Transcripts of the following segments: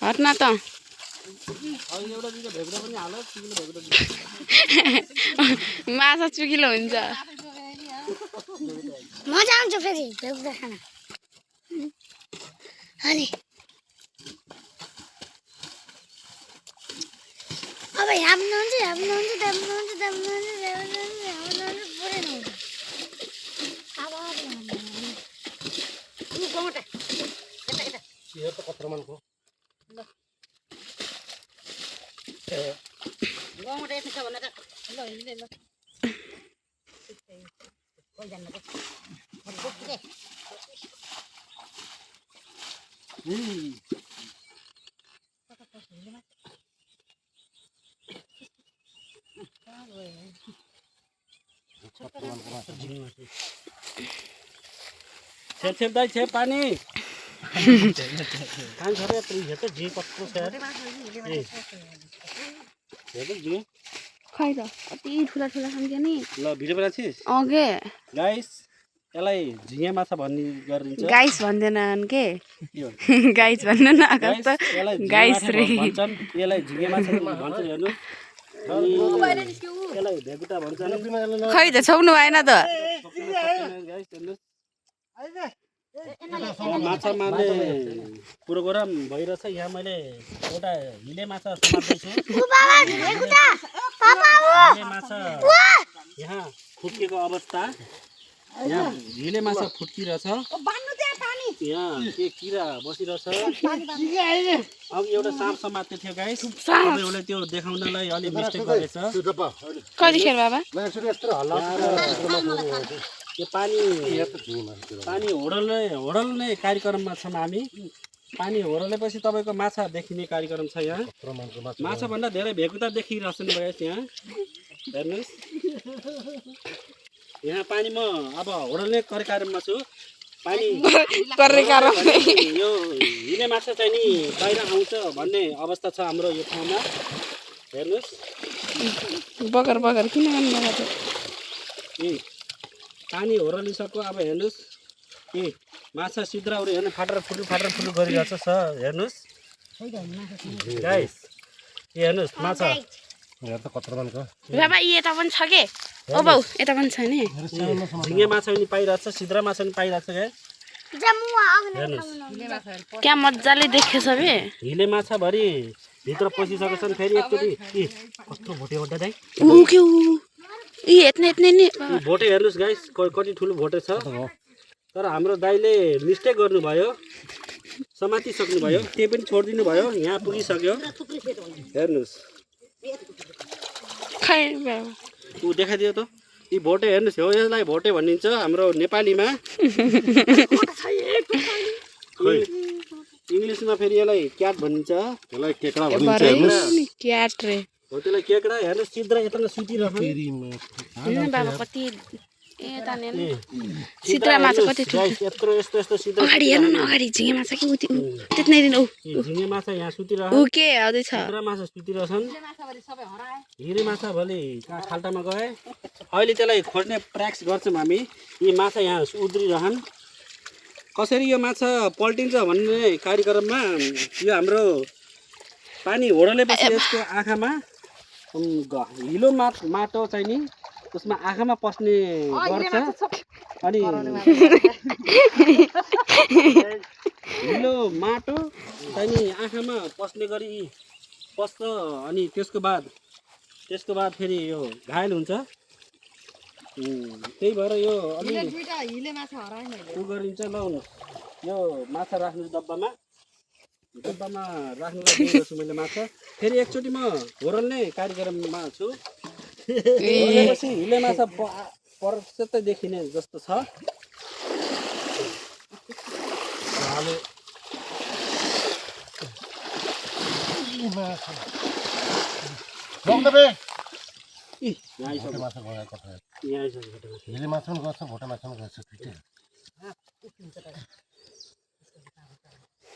हट्न त माछा चुकिलो हुन्छ मजा आउँछ फेरि भेगुरा खान अनि अब ह्याप्नुहुन्छ पुरै नहुन्छ छेप दाइ छेप पानी पानी छोरे हेर्छ झी कस्तो छ हेर्छ झी खै त कति ठुला ठुला खान्थ्यो नि ल भिडियो बनाइछिस् अघे गाइस यसलाई झिँगे माछा भन्ने गरिन्छ गाइस भन्दैन के गाइस भन्नु न कस्तो गाइस रे भन्छन् यसलाई झिँगे माछा भन्छ हेर्नु यसलाई भेगुटा भन्छन् खै त छोप्नु भएन त गाइस हेर्नु माछा मार्ने प्रोग्राम भइरहेछ यहाँ मैले एउटा हिले माछा समात्दैछु हिले माछा यहाँ फुट्केको अवस्था यहाँ हिले माछा फुट्किरहेछ यहाँ के किरा बसिरहेछ अब एउटा साँप समात्दै थियो गाइस तपाईँहरूलाई त्यो देखाउनलाई अलि मिस्टेक गरेछ कतिखेर बाबा यो पानी होडल्ने कार्यक्रममा छौँ हामी पानी होडलेपछि तपाईँको माछा देखिने कार्यक्रम छ यहाँ माछा भन्दा धेरै भेगुता देखिरहेछन् भयो यहाँ हेर्नुहोस् यहाँ पानी म अब होडल्ने कार्यक्रममा छु पानी यो हिले माछा चाहिँ नि बाहिर आउँछ भन्ने अवस्था छ हाम्रो यो ठाउँमा हेर्नुहोस् बगर बगर किन गर्नु पानी होरलिसक्यो अब हेर्नुहोस् माछा सिद्राउरी हेर्नु फाटेर फुटु गरिरहेछ हेर्नुहोस् गाइस हेर्नुहोस् माछा बाबा यता पनि छ के ओ बाउ यता पनि छ नि झिँगे माछा पनि पाइरहेछ सिद्रा माछा पनि पाइरहेछ हेर्नुहोस् क्या मजाले देखेछ बे हिले माछा भरि भित्र पसिसकेको छन् फेरि एकचोटि कस्तो भोटे भोटे दाइ यत्ने नि भोटे हेर्नुहोस् गाइस कति ठुलो भोटे छ तर हाम्रो दाइले मिस्टेक गर्नुभयो समातिसक्नु भयो त्यही पनि छोडिदिनु भयो यहाँ पुगिसक्यो हेर्नुहोस् खै ऊ देखाइदियो त यी भोटे हेर्नुहोस् हो यसलाई भोटे भनिन्छ हाम्रो नेपालीमा इङ्ग्लिसमा फेरि यसलाई क्याट भनिन्छ यसलाई केकडा भनिन्छ क्याट रे हो त्यसलाई केकडा हेर्नुहोस् सिद्रा यता सुतिरहेको बाबा कति सिद्रा माछा कति यत्रो यस्तो सिद्रा अगाडि हेर्नु न अगाडि झिँगे माछा कि उति त्यत्नै दिन झिँगे माछा यहाँ सुतिरहेको ऊ के आउँदैछ सिद्रा माछा सुतिरहेछन् हिरे माछा भोलि खाल्टामा गए अहिले त्यसलाई खोज्ने प्रयास गर्छौँ हामी यी माछा यहाँ उद्रिरहन् कसरी यो माछा पल्टिन्छ भन्ने कार्यक्रममा यो हाम्रो पानी होडलेपछि यसको आँखामा हिलो माटो चाहिँ नि उसमा आँखामा पस्ने गर्छ अनि हिलो माटो चाहिँ नि आँखामा पस्ने गरी पस्छ अनि त्यसको बाद फेरि यो घायल हुन्छ त्यही भएर यो अलि उ गरिन्छ ल यो माछा राख्नु डब्बामा राख्नुलाई दिइरहेछु मैले माछा फेरि एकचोटि म होरल्ने कार्यक्रममा छु हिले माछा प्रत्यक्ष देखिने जस्तो छ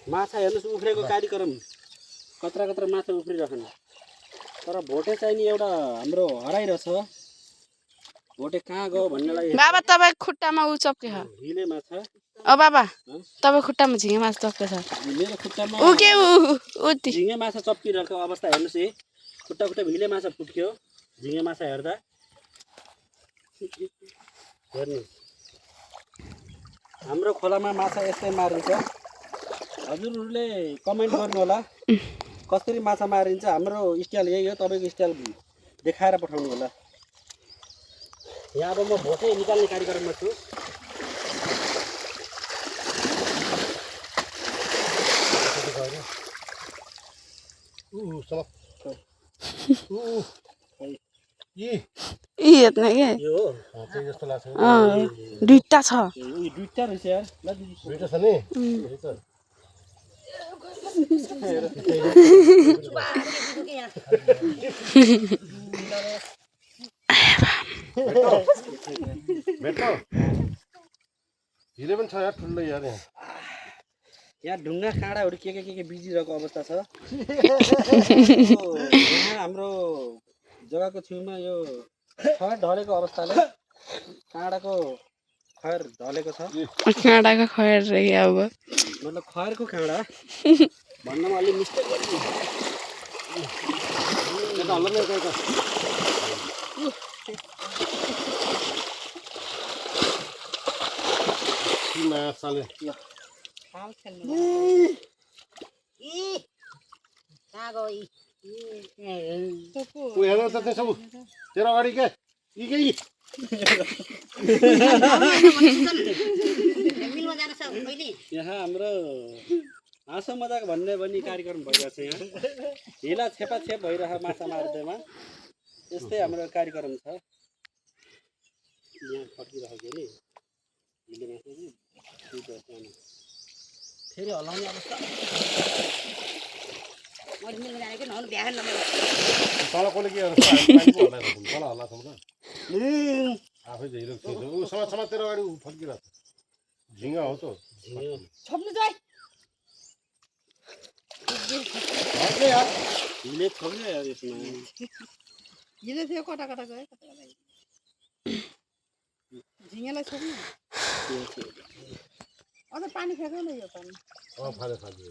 माछा हेर्नुहोस् उफ्रेको कार्यक्रम कत्रा माछा उफ्रिरहन् तर भोटे चाहिँ नि एउटा हाम्रो हराइरहेछ भोटे कहाँ गयो भन्नेलाई बाबा तपाईँ खुट्टामा उ चप्के हिले माछा बाबा तपाईँ खुट्टामा झिँगे मासु टक्क छ मेरो खुट्टामा ऊ के उति झिँगे माछा चप्किरहेको अवस्था हेर्नुहोस् है खुट्टा भिले माछा फुट्क्यो झिँगे माछा हेर्दा हेर्नुहोस् हाम्रो खोलामा माछा यस्तै मारिन्छ हजुरहरूले कमेन्ट गर्नु होला कसरी माछा मारिन्छ हाम्रो स्टाइल यही हो तपाईँको स्टाइल देखाएर पठाउनु होला यहाँ अब म भोटे निकाल्ने कार्यक्रममा छु हेर्न के यो दुईटा छ दुईटा रहेछ यार ल दिदी दुईटा छ नि भेट्टो हिले पनि छ यार ठुलो यार यहाँ ढुङ्गा काँडाहरू के बिजिरहेको अवस्था छ यहाँ हाम्रो जग्गाको छेउमा यो खैर ढलेको अवस्थाले काँडाको खैर ढलेको छ काँडाको खैर रे अब मतलब खैरको काँडा भन्नमा अलि मिस्टेक गर्नु माछाले हेर्नु त त्यसो तेरो अगाडि के यी के यी यहाँ हाम्रो हाँसो मजाक भन्ने पनि कार्यक्रम भइरहेको छ यहाँ हिला छेपाछेप भइरहेको माछा मार्दैमा यस्तै हाम्रो कार्यक्रम छ यहाँ फर्किरहेको नि हिले माछा चाहिँ फेरि हलाउने अवस्था तल कसले के गर्छ तल हल्ला छ आफै झैलो ऊ समाज तेरो अगाडि फर्किरहेको छ झिङ्गा हो त हिले फक्यो यार यसमा हिले थियो कटा गयो झिँगेलाई छोड्नु अझ पानी फ्याँक्यो न यो पानी फाले फाले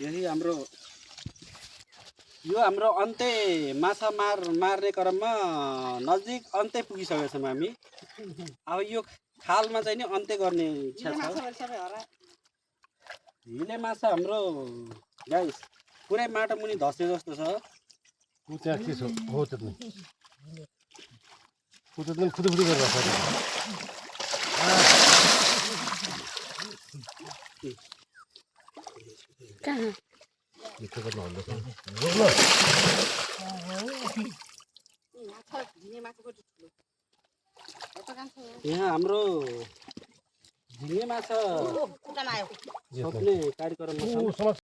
यही हाम्रो यो हाम्रो अन्त्य माछा मार्ने क्रममा नजिक अन्त्य पुगिसकेका छौँ हामी अब यो खालमा चाहिँ नि अन्त्य गर्ने इच्छा छ हिले माछा हाम्रो गाइस पुरै माटो मुनि धस्ने जस्तो छ ऊ त्यहाँ के छ हो त्यो ऊ त फुदुफुदु गरेर कहाँ यहाँ हाम्रो झिँगे माछा छोप्ने कार्यक्रममा छ